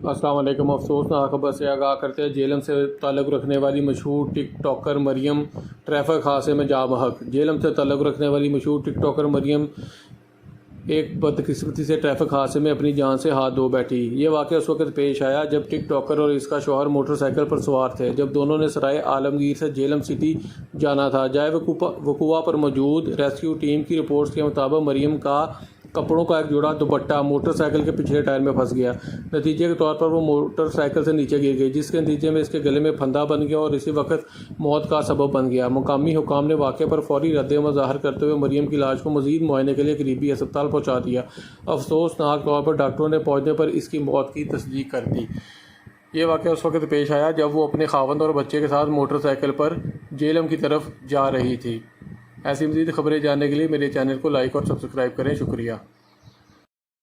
السلام علیکم۔ افسوسناک خبر سے آگاہ کرتے ہیں، جہلم سے تعلق رکھنے والی مشہور ٹک ٹاکر مریم ٹریفک حادثے میں جاں بحق۔ جہلم سے تعلق رکھنے والی مشہور ٹک ٹاکر مریم ایک بدقسمتی سے ٹریفک حادثے میں اپنی جان سے ہاتھ دھو بیٹھی۔ یہ واقعہ اس وقت پیش آیا جب ٹک ٹاکر اور اس کا شوہر موٹر سائیکل پر سوار تھے، جب دونوں نے سرائے عالمگیر سے جہلم سٹی جانا تھا۔ جائے وقوع پر موجود ریسکیو ٹیم کی رپورٹس کے مطابق مریم کا کپڑوں کا ایک جوڑا دوپٹہ موٹر سائیکل کے پچھلے ٹائر میں پھنس گیا۔ نتیجے کے طور پر وہ موٹر سائیکل سے نیچے گر گئی، جس کے نتیجے میں اس کے گلے میں پھندا بن گیا اور اسی وقت موت کا سبب بن گیا۔ مقامی حکام نے واقعے پر فوری رد عمل ظاہر کرتے ہوئے مریم کی لاش کو مزید معائنے کے لیے قریبی ہسپتال پہنچا دیا۔ افسوسناک طور پر ڈاکٹروں نے پہنچنے پر اس کی موت کی تصدیق کر دی۔ یہ واقعہ اس وقت پیش آیا جب وہ اپنے خاوند اور بچے کے ساتھ موٹر سائیکل پر جہلم کی طرف جا رہی تھی۔ ایسی مزید خبریں جاننے کے لیے میرے چینل کو لائک اور سبسکرائب کریں۔ شکریہ۔